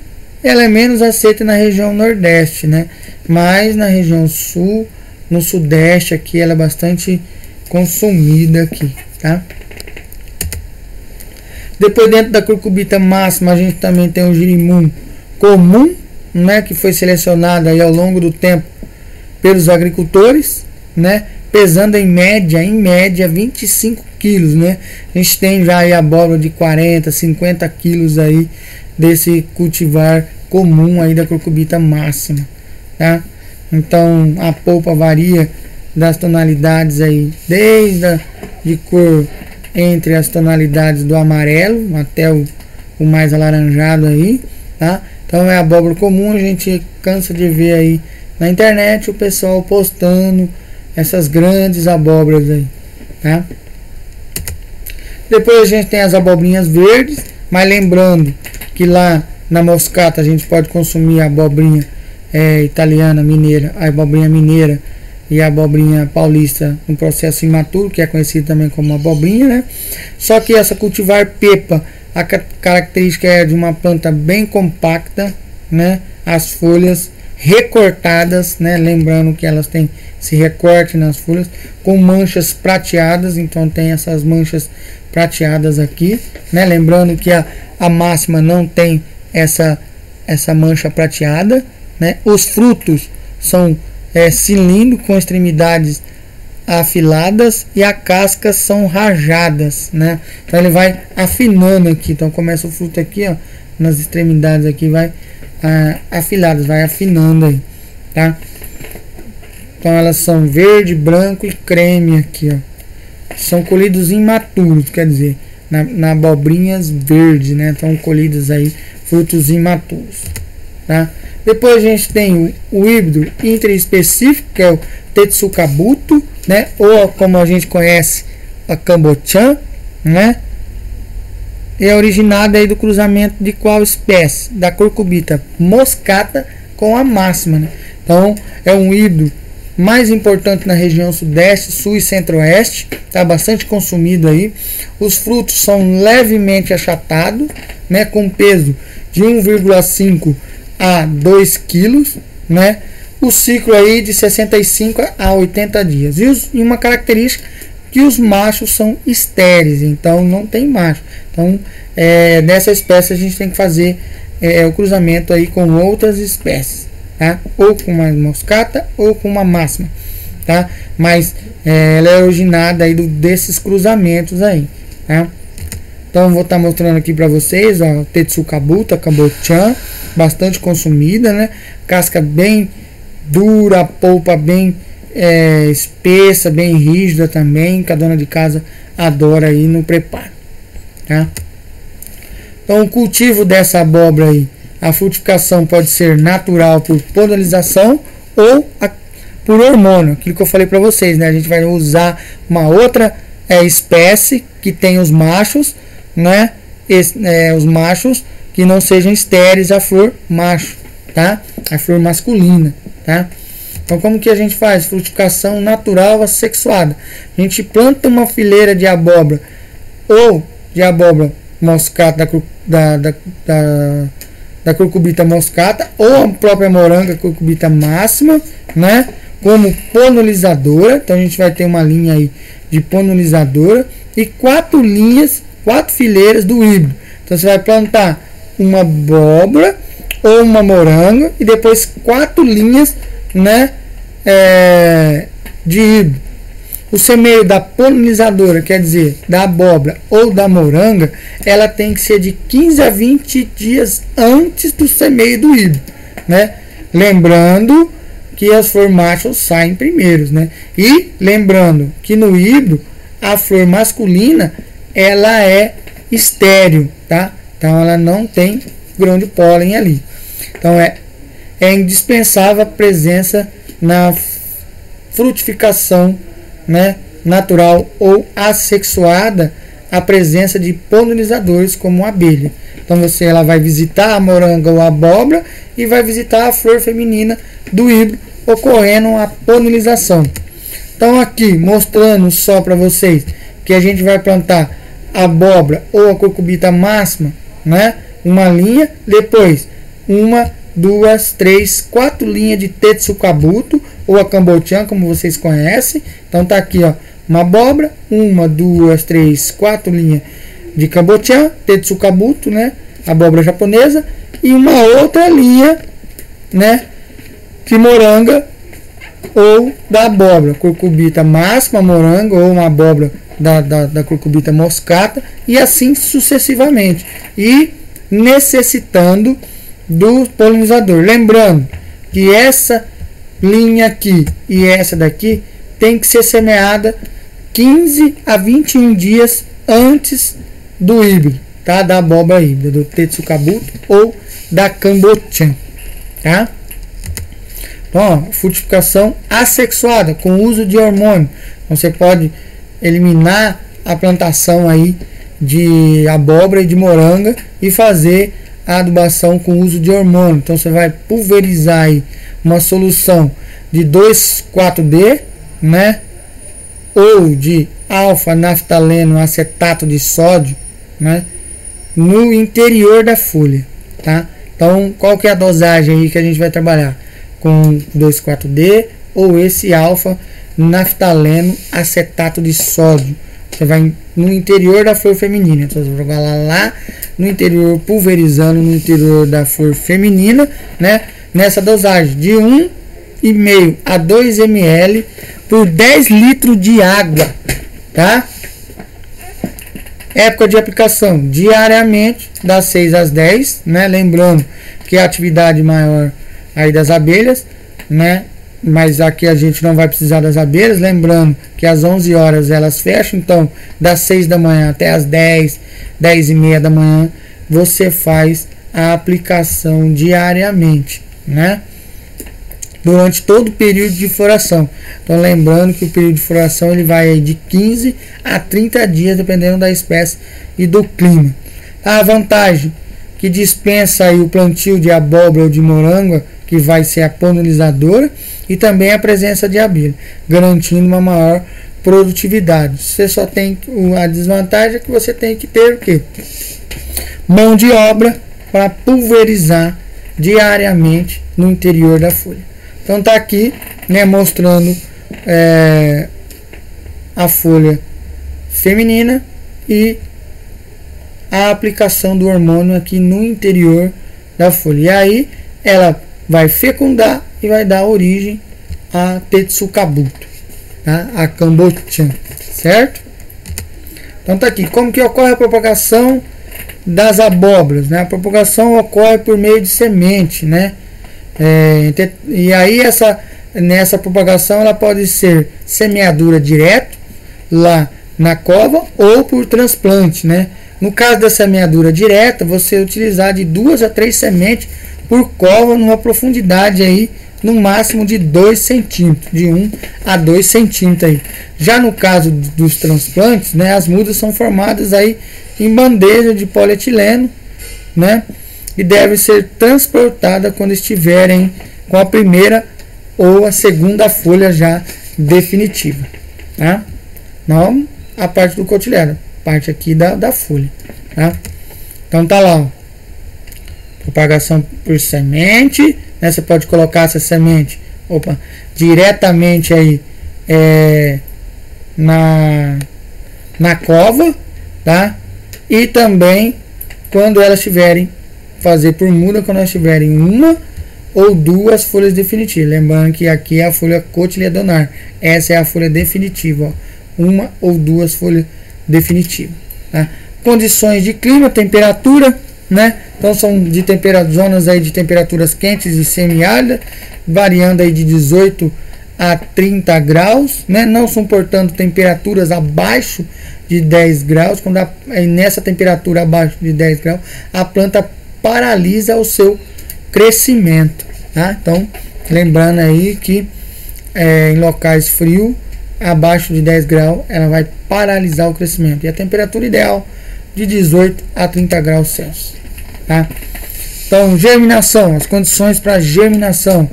ela é menos aceita na região nordeste, né? Mas na região sul, no sudeste aqui, ela é bastante consumida aqui, tá? Depois, dentro da curcubita máxima, a gente também tem o girimum comum, né? Que foi selecionado aí ao longo do tempo pelos agricultores, né? Pesando em média 25 quilos, né? A gente tem já aí a abóbora de 40, 50 quilos aí desse cultivar comum aí da curcubita máxima, tá? Então a polpa varia das tonalidades aí, desde de cor entre as tonalidades do amarelo até o mais alaranjado aí, tá? Então é abóbora comum, a gente cansa de ver aí na internet o pessoal postando essas grandes abóboras aí, tá? Depois a gente tem as abobrinhas verdes, mas lembrando que lá na moscata a gente pode consumir a abobrinha italiana, mineira, a abobrinha mineira e a abobrinha paulista no processo imaturo, que é conhecido também como abobrinha, né? Só que essa cultivar pepa, a característica é de uma planta bem compacta, né? As folhas recortadas, né? Lembrando que elas têm esse recorte nas folhas com manchas prateadas, então tem essas manchas prateadas aqui, né? Lembrando que a máxima não tem essa mancha prateada, né? Os frutos são cilindro com extremidades afiladas e a casca são rajadas, né? Então ele vai afinando aqui, então começa o fruto aqui, ó, nas extremidades aqui vai afiladas, vai afinando aí, tá? Então elas são verde, branco e creme aqui, ó. São colhidos imaturos, quer dizer, na abobrinhas verdes, né? Então colhidos aí frutos imaturos, tá? Depois a gente tem o híbrido interespecífico, que é o Tetsukabuto, né? Ou como a gente conhece, a Cambochan, né? É originado aí do cruzamento de qual espécie? Da Cucurbita moscata com a máxima, né? Então é um híbrido mais importante na região sudeste, sul e centro-oeste, tá bastante consumido aí. Os frutos são levemente achatados, né? Com peso de 1,5 a 2 quilos, né? O ciclo aí de 65 a 80 dias. E uma característica que os machos são estéreis, então não tem macho. Então nessa espécie a gente tem que fazer o cruzamento aí com outras espécies, tá? Ou com uma moscata ou com uma máxima, tá? Mas ela é originada aí desses cruzamentos aí, tá? Então vou estar mostrando aqui para vocês, ó, Tetsukabuto, Cambochan, bastante consumida, né? Casca bem dura, polpa bem espessa, bem rígida também, que a dona de casa adora aí no preparo, tá? Então o cultivo dessa abóbora aí, a frutificação pode ser natural por polinização ou por hormônio, aquilo que eu falei para vocês, né? A gente vai usar uma outra espécie que tem os machos, né? Os machos que não sejam estéreis, a flor macho, tá? A flor masculina, tá? Então como que a gente faz? Frutificação natural assexuada. A gente planta uma fileira de abóbora ou de abóbora moscata da Cucurbita moscata ou a própria moranga Cucurbita máxima, né? Como polinizadora. Então a gente vai ter uma linha aí de polinizadora e 4 fileiras do híbrido. Então você vai plantar uma abóbora ou uma moranga e depois 4 linhas, né, de híbrido. O semeio da polinizadora, quer dizer, da abóbora ou da moranga, ela tem que ser de 15 a 20 dias antes do semeio do híbrido, né? Lembrando que as flores machos saem primeiros, né? E lembrando que no híbrido a flor masculina ela é estéril, tá? Então ela não tem grão de pólen ali. Então é indispensável a presença na frutificação, né, natural ou assexuada, a presença de polinizadores como a abelha. Então ela vai visitar a moranga ou a abóbora e vai visitar a flor feminina do híbrido, ocorrendo a polinização. Então aqui mostrando só para vocês que a gente vai plantar a abóbora ou a cucurbita máxima, né, uma linha, depois 1, 2, 3, 4 linhas de Tetsukabuto ou a Cambochan, como vocês conhecem. Então tá aqui, ó, uma abóbora, 1, 2, 3, 4 linhas de Cambochan, Tetsukabuto, né, abóbora japonesa, e uma outra linha, né, de moranga ou da abóbora Cucurbita máxima, moranga ou uma abóbora da Cucurbita moscata, e assim sucessivamente, e necessitando do polinizador. Lembrando que essa linha aqui e essa daqui tem que ser semeada 15 a 21 dias antes do híbrido, tá? Da abóbora híbrida, do Tetsukabuto ou da Cambochan, tá? Então, ó, frutificação assexuada, com uso de hormônio. Então, você pode eliminar a plantação aí de abóbora e de moranga e fazer a adubação com uso de hormônio. Então, você vai pulverizar aí uma solução de 2,4-D, né? Ou de alfa-naftaleno acetato de sódio, né? No interior da folha, tá? Então, qual que é a dosagem aí que a gente vai trabalhar? Com 2,4-D ou esse alfa-naftaleno acetato de sódio. Você vai no interior da flor feminina. Então, você vai jogar lá no interior, pulverizando no interior da flor feminina, né? Nessa dosagem de 1,5 a 2 ml por 10 litros de água, tá? Época de aplicação: diariamente, das 6 às 10, né? Lembrando que a atividade maior aí das abelhas, né? Mas aqui a gente não vai precisar das abelhas. Lembrando que às 11 horas elas fecham. Então, das 6 da manhã até as 10h30 da manhã, você faz a aplicação diariamente, né? Durante todo o período de floração. Então, lembrando que o período de floração ele vai aí de 15 a 30 dias, dependendo da espécie e do clima. A vantagem que dispensa aí o plantio de abóbora ou de moranga, que vai ser a polinizadora, e também a presença de abelha, garantindo uma maior produtividade. Você só tem a desvantagem é que você tem que ter o quê? Mão de obra para pulverizar diariamente no interior da folha. Então tá aqui, né, mostrando a folha feminina e a aplicação do hormônio aqui no interior da folha. E aí ela vai fecundar e vai dar origem a Tetsukabuto, tá? A Cambochan, certo? Então tá aqui, como que ocorre a propagação das abóboras, né? A propagação ocorre por meio de semente, né? E aí nessa propagação ela pode ser semeadura direto lá na cova ou por transplante, né? No caso da semeadura direta, você utilizar de 2 a 3 sementes por cova numa profundidade aí no máximo de 2 centímetros, de 1 a 2 centímetros aí. Já no caso dos transplantes, né, as mudas são formadas aí em bandeja de polietileno, né, e devem ser transportadas quando estiverem com a primeira ou a segunda folha já definitiva, tá? Não a parte do cotileno, parte aqui da folha, tá? Então tá lá, ó. Propagação por semente, né? Você pode colocar essa semente diretamente aí na cova, tá? E também quando elas tiverem, fazer por muda quando elas tiverem 1 ou 2 folhas definitivas. Lembrando que aqui é a folha cotiledonar, essa é a folha definitiva, ó. 1 ou 2 folhas definitivas, tá? Condições de clima, temperatura, né? Então são de zonas aí de temperaturas quentes e semiáridas, variando aí de 18 a 30 graus, né? Não suportando temperaturas abaixo de 10 graus. Quando nessa temperatura abaixo de 10 graus, a planta paralisa o seu crescimento, tá? Então, lembrando aí que em locais frios, abaixo de 10 graus, ela vai paralisar o crescimento. E a temperatura ideal de 18 a 30 graus Celsius, tá? Então, germinação, as condições para germinação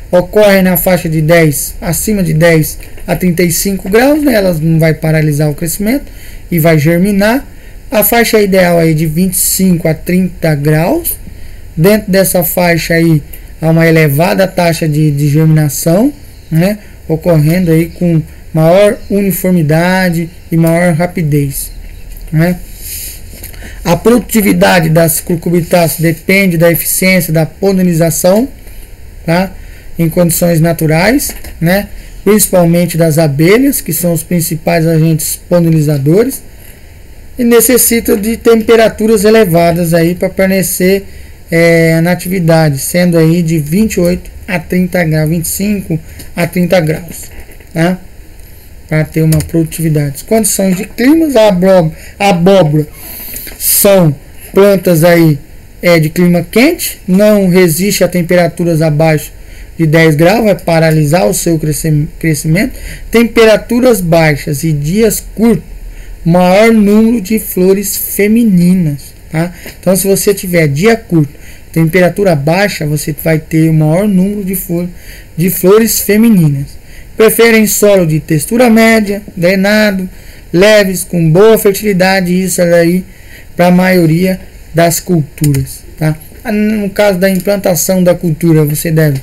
ocorrem na faixa de 10, acima de 10 a 35 graus, né? Elas não vai paralisar o crescimento e vai germinar. A faixa ideal aí de 25 a 30 graus. Dentro dessa faixa aí há uma elevada taxa de germinação, né? Ocorrendo aí com maior uniformidade e maior rapidez, né? A produtividade das cucurbitáceas depende da eficiência da polinização, tá? Em condições naturais, né? Principalmente das abelhas, que são os principais agentes polinizadores, e necessita de temperaturas elevadas aí para permanecer na atividade, sendo aí de 28 a 30 graus, 25 a 30 graus, tá? Para ter uma produtividade. As condições de clima, a abóbora são plantas aí de clima quente, não resiste a temperaturas abaixo de 10 graus, vai paralisar o seu crescimento. Temperaturas baixas e dias curtos, maior número de flores femininas, tá? Então, se você tiver dia curto, temperatura baixa, você vai ter o maior número de flores femininas. Preferem solo de textura média, drenado, leves, com boa fertilidade. Isso aí para a maioria das culturas, tá? No caso da implantação da cultura, você deve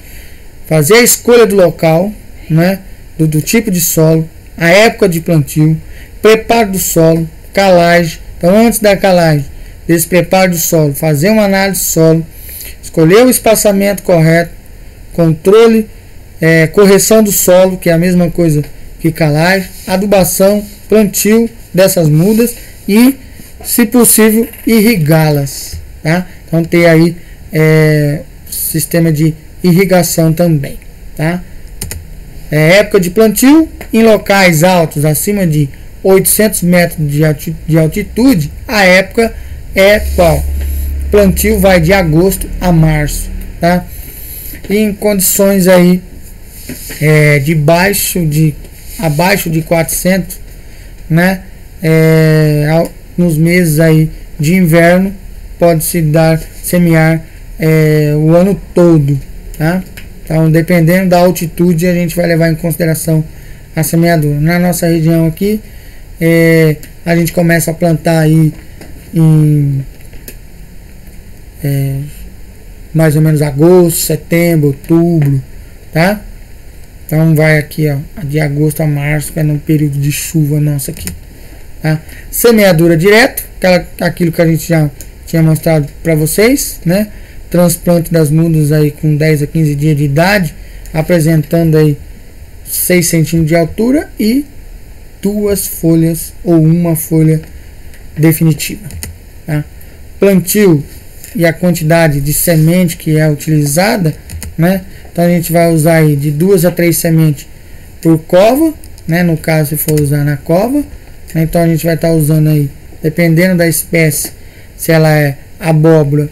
fazer a escolha do local, né, do tipo de solo, a época de plantio, preparo do solo, calagem. Então, antes da calagem, desse preparo do solo, fazer uma análise do solo, escolher o espaçamento correto, controle, correção do solo, que é a mesma coisa que calagem, adubação, plantio dessas mudas e, se possível, irrigá-las, tá? Então, ter aí sistema de irrigação também, tá? Época de plantio em locais altos, acima de 800 metros de altitude. A época é qual? Plantio vai de agosto a março, tá? E em condições aí abaixo de 400, né? Nos meses aí de inverno, pode-se semear o ano todo, tá? Então, dependendo da altitude, a gente vai levar em consideração a semeadura. Na nossa região aqui, a gente começa a plantar aí em mais ou menos agosto, setembro, outubro, tá? Então vai aqui, ó, de agosto a março, que é no período de chuva nossa aqui, tá? Semeadura direto, aquilo que a gente já tinha mostrado para vocês, né? Transplante das mudas aí com 10 a 15 dias de idade, apresentando aí 6 centímetros de altura e 2 folhas ou uma folha definitiva, tá? Plantio e a quantidade de semente que é utilizada, né? Então a gente vai usar aí de 2 a 3 sementes por cova, né? No caso, se for usar na cova, né? Então a gente vai estar usando aí, dependendo da espécie, se ela é abóbora,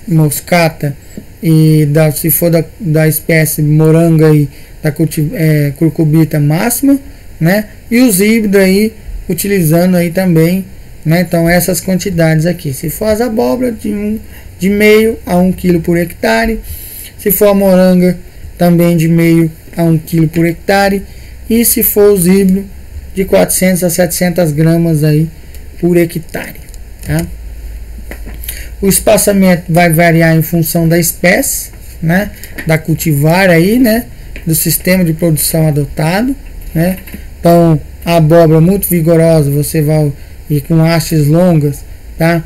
moscata, e se for da espécie moranga aí, da curcubita máxima, né? E os híbridos aí utilizando aí também, né? Então essas quantidades aqui, se for as abóboras, de meio a 1 kg por hectare, se for a moranga, também de meio a 1 kg por hectare, e se for os híbridos, de 400 a 700 gramas aí por hectare, tá? O espaçamento vai variar em função da espécie, né? Da cultivar aí, né? Do sistema de produção adotado, né? Então, a abóbora muito vigorosa, você vai ir com hastes longas, tá?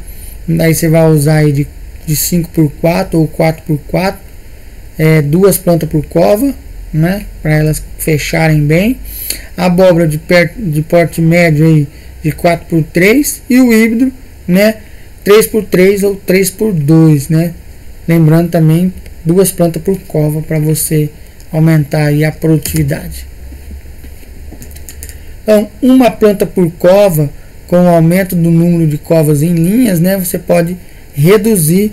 Daí você vai usar aí de 5x4 ou 4x4, 2 plantas por cova, né? Para elas fecharem bem. A abóbora de porte médio aí de 4x3 e o híbrido, né? 3x3 ou 3x2, né? Lembrando também 2 plantas por cova para você aumentar aí a produtividade. Então, uma planta por cova, com o aumento do número de covas em linhas, né? Você pode reduzir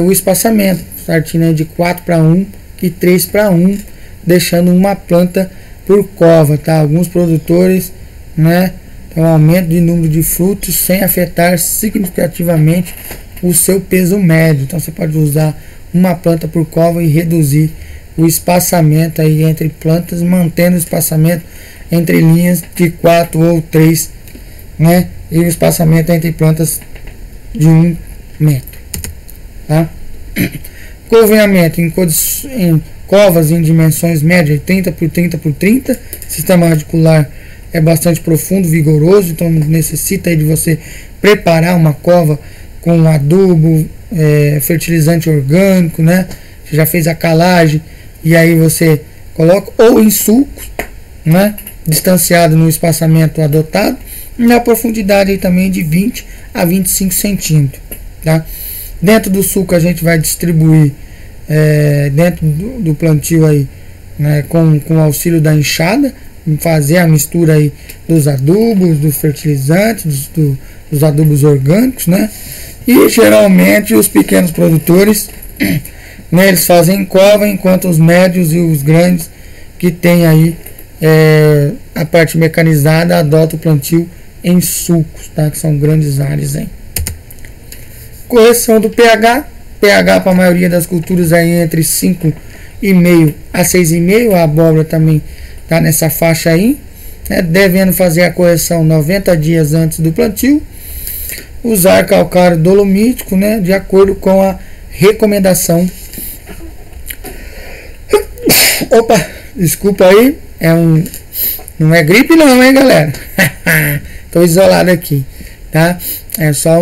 o espaçamento, partindo de 4:1 e 3:1, deixando uma planta por cova, tá? Alguns produtores, né? Então, aumento de número de frutos sem afetar significativamente o seu peso médio. Então, você pode usar uma planta por cova e reduzir o espaçamento aí entre plantas, mantendo o espaçamento entre linhas de 4 ou 3, né? E o espaçamento entre plantas de 1 metro, tá? Coveamento em covas em dimensões médias, 30 por 30 por 30. Sistema radicular é bastante profundo, vigoroso, então necessita aí de você preparar uma cova com adubo, fertilizante orgânico, né? Você já fez a calagem e aí você coloca, ou em sulcos, né? Distanciado no espaçamento adotado, e na profundidade aí também de 20 a 25 centímetros, tá? Dentro do sulco a gente vai distribuir dentro do plantio aí, né, com o auxílio da enxada, fazer a mistura aí dos adubos, dos fertilizantes, dos adubos orgânicos, né? E geralmente os pequenos produtores né, eles fazem cova, enquanto os médios e os grandes que tem aí a parte mecanizada adota o plantio em sulcos, tá? Que são grandes áreas aí. Correção do pH para a maioria das culturas aí entre 5,5 a 6,5, a abóbora também está nessa faixa aí, né? Devendo fazer a correção 90 dias antes do plantio. Usar calcário dolomítico, né? De acordo com a recomendação. Opa, desculpa aí, não é gripe não, hein, galera? Tô isolado aqui, tá? É só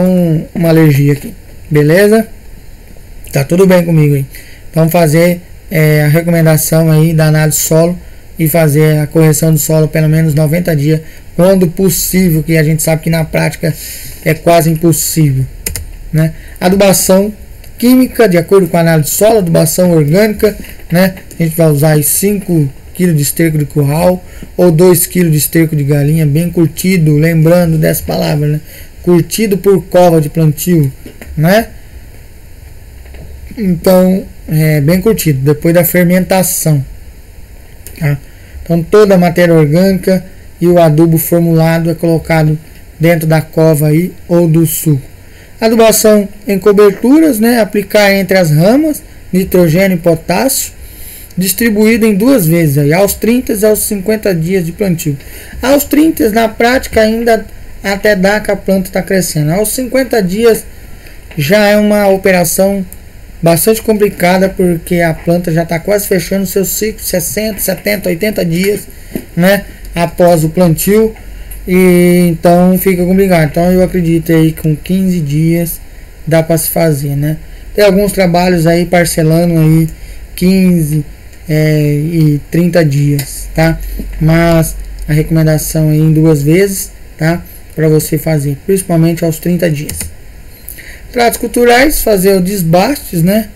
uma alergia aqui, beleza? Tá tudo bem comigo aí. Vamos fazer a recomendação aí da análise solo e fazer a correção do solo pelo menos 90 dias, quando possível, que a gente sabe que na prática é quase impossível, né? Adubação química, de acordo com a análise de solo, adubação orgânica, né? A gente vai usar aí 5 kg de esterco de curral ou 2 kg de esterco de galinha, bem curtido, lembrando dessa palavra, né? Curtido por cova de plantio, né? Então, bem curtido, depois da fermentação, tá? Então, toda a matéria orgânica e o adubo formulado é colocado dentro da cova aí ou do suco. Adubação em coberturas, né? Aplicar entre as ramas nitrogênio e potássio, distribuído em 2 vezes aí, aos 30 e aos 50 dias de plantio. Aos 30 na prática ainda até dá que a planta está crescendo. Aos 50 dias já é uma operação bastante complicada, porque a planta já está quase fechando o seu ciclo, 60, 70, 80 dias, né, após o plantio, e então fica complicado. Então eu acredito aí que com 15 dias dá para se fazer, né? Tem alguns trabalhos aí parcelando aí 15 e 30 dias, tá? Mas a recomendação aí em 2 vezes, tá? Para você fazer, principalmente aos 30 dias. Tratos culturais, fazer o desbastes, né?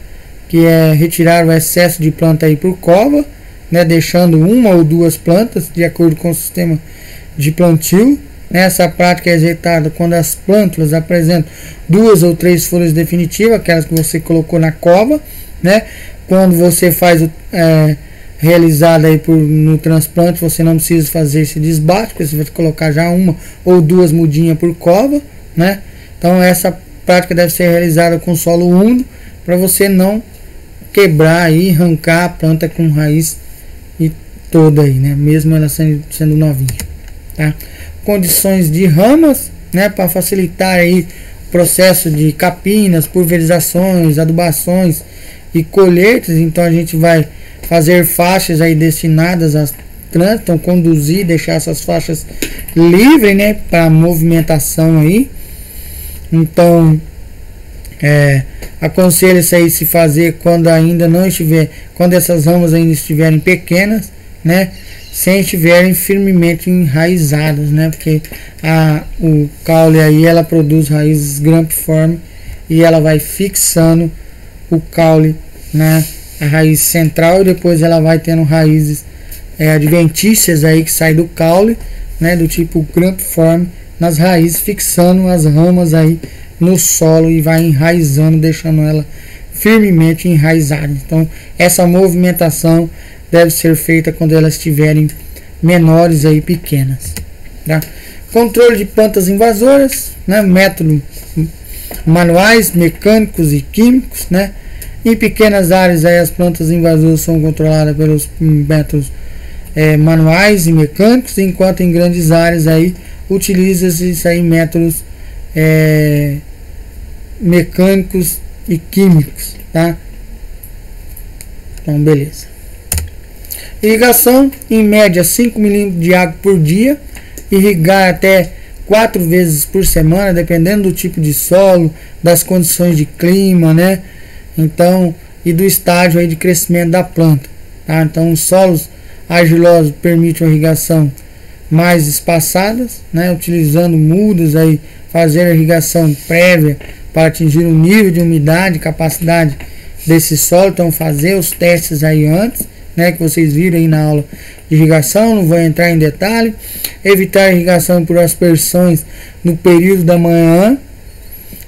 Que é retirar o excesso de planta aí por cova, né? Deixando 1 ou 2 plantas, de acordo com o sistema de plantio. Essa prática é executada quando as plântulas apresentam 2 ou 3 folhas definitivas, aquelas que você colocou na cova, né? Quando você faz realizado aí no transplante, você não precisa fazer esse desbaste, porque você vai colocar já 1 ou 2 mudinhas por cova, né? Então essa prática deve ser realizada com solo úmido, para você não quebrar e arrancar a planta com raiz e toda aí, né? Mesmo ela sendo novinha, tá? Condições de ramas, né? Para facilitar aí o processo de capinas, pulverizações, adubações e colheitas. Então a gente vai fazer faixas aí destinadas às plantas, então conduzir, deixar essas faixas livres, né? Para movimentação aí. Então aconselho-se aí se fazer quando ainda não estiver, quando essas ramas ainda estiverem pequenas, né? Sem estiverem firmemente enraizadas, né? Porque o caule aí ela produz raízes grampiformes e ela vai fixando o caule na raiz central, e depois ela vai tendo raízes adventícias aí que saem do caule, né? Do tipo grampiforme nas raízes, fixando as ramas aí no solo e vai enraizando, deixando ela firmemente enraizada. Então essa movimentação deve ser feita quando elas estiverem menores aí, pequenas, tá? Controle de plantas invasoras, né? Métodos manuais, mecânicos e químicos, né? Em pequenas áreas aí as plantas invasoras são controladas pelos métodos manuais e mecânicos, enquanto em grandes áreas aí utiliza-se aí métodos mecânicos e químicos, tá? Então beleza. Irrigação, em média 5 milímetros de água por dia, irrigar até 4 vezes por semana, dependendo do tipo de solo, das condições de clima, né? Então, e do estágio aí de crescimento da planta, tá? Então os solos argilosos permitem uma irrigação mais espaçadas, né? Utilizando mudas aí, fazer a irrigação prévia para atingir um nível de umidade, capacidade desse solo. Então fazer os testes aí antes, né, que vocês viram aí na aula de irrigação, não vou entrar em detalhe. Evitar a irrigação por aspersões no período da manhã,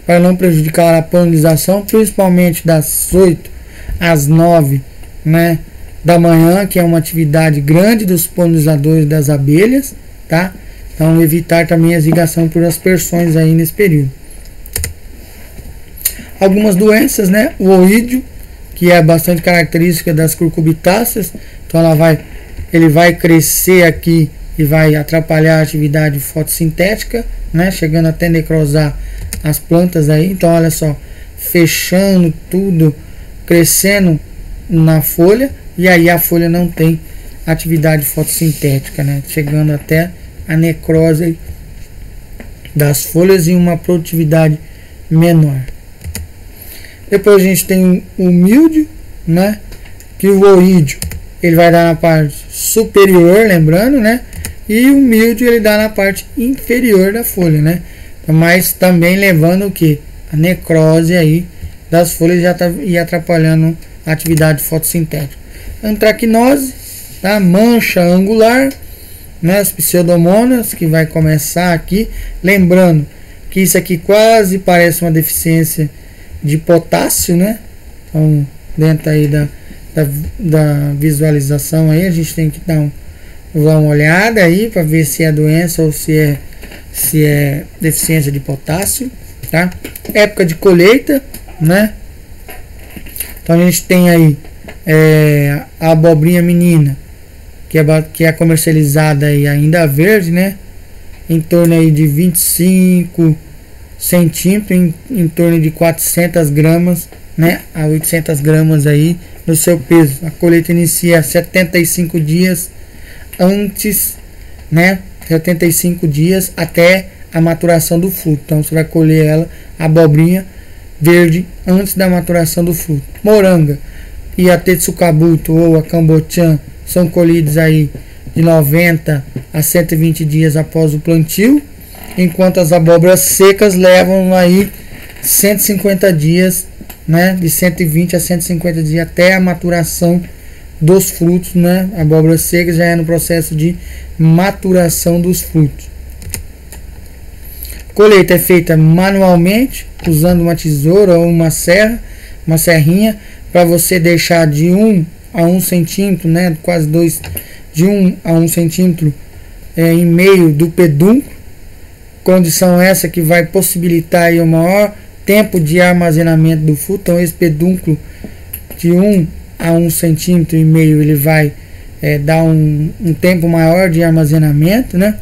para não prejudicar a polinização, principalmente das 8 às 9, né, da manhã, que é uma atividade grande dos polinizadores das abelhas, tá? Então evitar também as irrigações por aspersões aí nesse período. Algumas doenças, né? O oídio, que é bastante característica das curcubitáceas, então ele vai crescer aqui e vai atrapalhar a atividade fotossintética, né? Chegando até necrosar as plantas aí. Então olha só, fechando tudo, crescendo na folha, e aí a folha não tem atividade fotossintética, né? Chegando até a necrose das folhas e uma produtividade menor. Depois a gente tem o míldio, né? Que o oídio ele vai dar na parte superior, lembrando, né? E o míldio ele dá na parte inferior da folha, né? Mas também levando o que? A necrose aí das folhas já tá e atrapalhando a atividade fotossintética. Antracnose, tá? Mancha angular, né? As pseudomonas que vai começar aqui, lembrando que isso aqui quase parece uma deficiência de potássio, né? Então, dentro aí da visualização aí, a gente tem que dar uma olhada aí para ver se é doença ou se é deficiência de potássio, tá? Época de colheita, né? Então a gente tem aí a abobrinha menina, que é comercializada aí ainda verde, né? Em torno aí de 25 centímetros, em torno de 400 gramas, né, a 800 gramas aí no seu peso. A colheita inicia 75 dias antes, né, 75 dias até a maturação do fruto. Então você vai colher ela, a abobrinha verde, antes da maturação do fruto. Moranga e a tetsukabuto ou a cambotian são colhidos aí de 90 a 120 dias após o plantio, enquanto as abóboras secas levam aí 150 dias, né, de 120 a 150 dias até a maturação dos frutos, né? A abóbora seca já é no processo de maturação dos frutos. Colheita é feita manualmente, usando uma tesoura ou uma serrinha, para você deixar de 1 a 1 centímetro, né, quase 2, de 1 a 1 centímetro em meio do pedúnculo. Condição essa que vai possibilitar aí o maior tempo de armazenamento do fruto. Então esse pedúnculo de 1 a 1 centímetro e meio ele vai dar um tempo maior de armazenamento, né?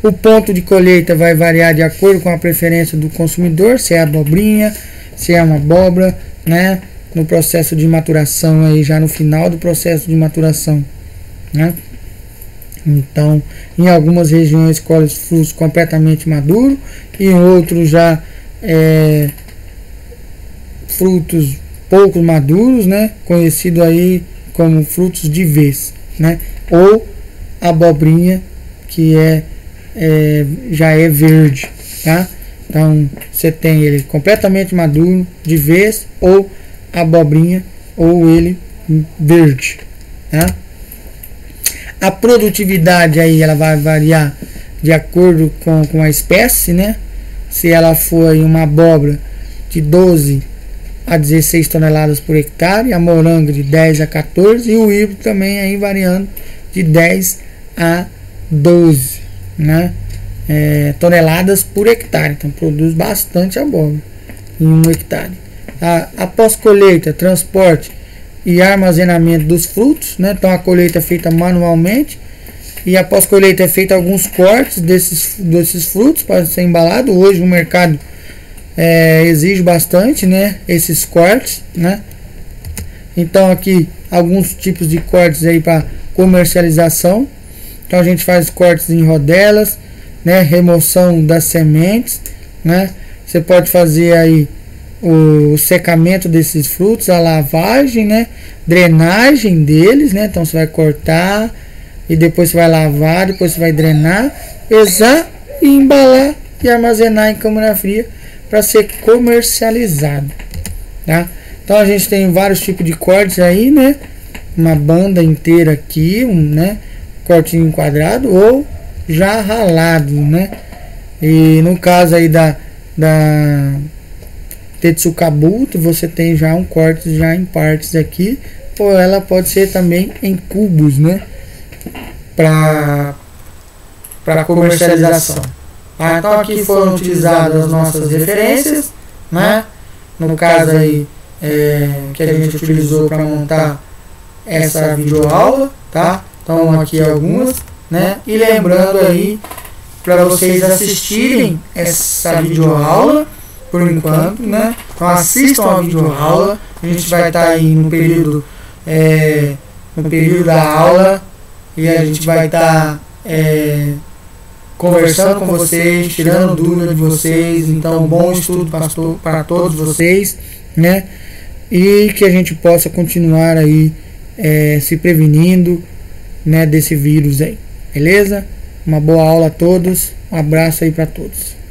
O ponto de colheita vai variar de acordo com a preferência do consumidor, se é abobrinha, se é uma abóbora, né? No processo de maturação aí, já no final do processo de maturação, né? Então, em algumas regiões colhe frutos completamente maduros, e em outros já frutos pouco maduros, né? Conhecido aí como frutos de vez, né? Ou abobrinha, que já é verde, tá? Então você tem ele completamente maduro, de vez, ou abobrinha, ou ele verde, tá? A produtividade aí ela vai variar de acordo com a espécie, né? Se ela for aí uma abóbora de 12 a 16 toneladas por hectare, a moranga de 10 a 14 e o híbrido também aí variando de 10 a 12, né? Toneladas por hectare. Então produz bastante abóbora em 1 hectare. Após colheita, transporte e armazenamento dos frutos, né? Então a colheita é feita manualmente, e após colheita é feita alguns cortes desses frutos para ser embalado. Hoje o mercado exige bastante, né, esses cortes, né? Então aqui alguns tipos de cortes aí para comercialização. Então a gente faz cortes em rodelas, né, remoção das sementes, né? Você pode fazer aí o secamento desses frutos, a lavagem, né, drenagem deles, né? Então você vai cortar e depois você vai lavar, depois você vai drenar, pesar e embalar e armazenar em câmara fria para ser comercializado, tá? Então a gente tem vários tipos de cortes aí, né? Uma banda inteira aqui, né? Cortinho quadrado ou já ralado, né? E no caso aí Tetsukabuto, você tem já um corte já em partes aqui, ou ela pode ser também em cubos, né? Para comercialização. Tá? Então aqui foram utilizadas as nossas referências, né? No caso aí que a gente utilizou para montar essa videoaula, tá? Então aqui algumas, né? E lembrando aí para vocês assistirem essa videoaula por enquanto, né? Então assistam a videoaula. A gente vai estar aí no período da aula e a gente vai estar conversando com vocês, tirando dúvida de vocês. Então, bom estudo para todos vocês, né? E que a gente possa continuar aí se prevenindo, né, desse vírus aí, beleza? Uma boa aula a todos, um abraço aí para todos.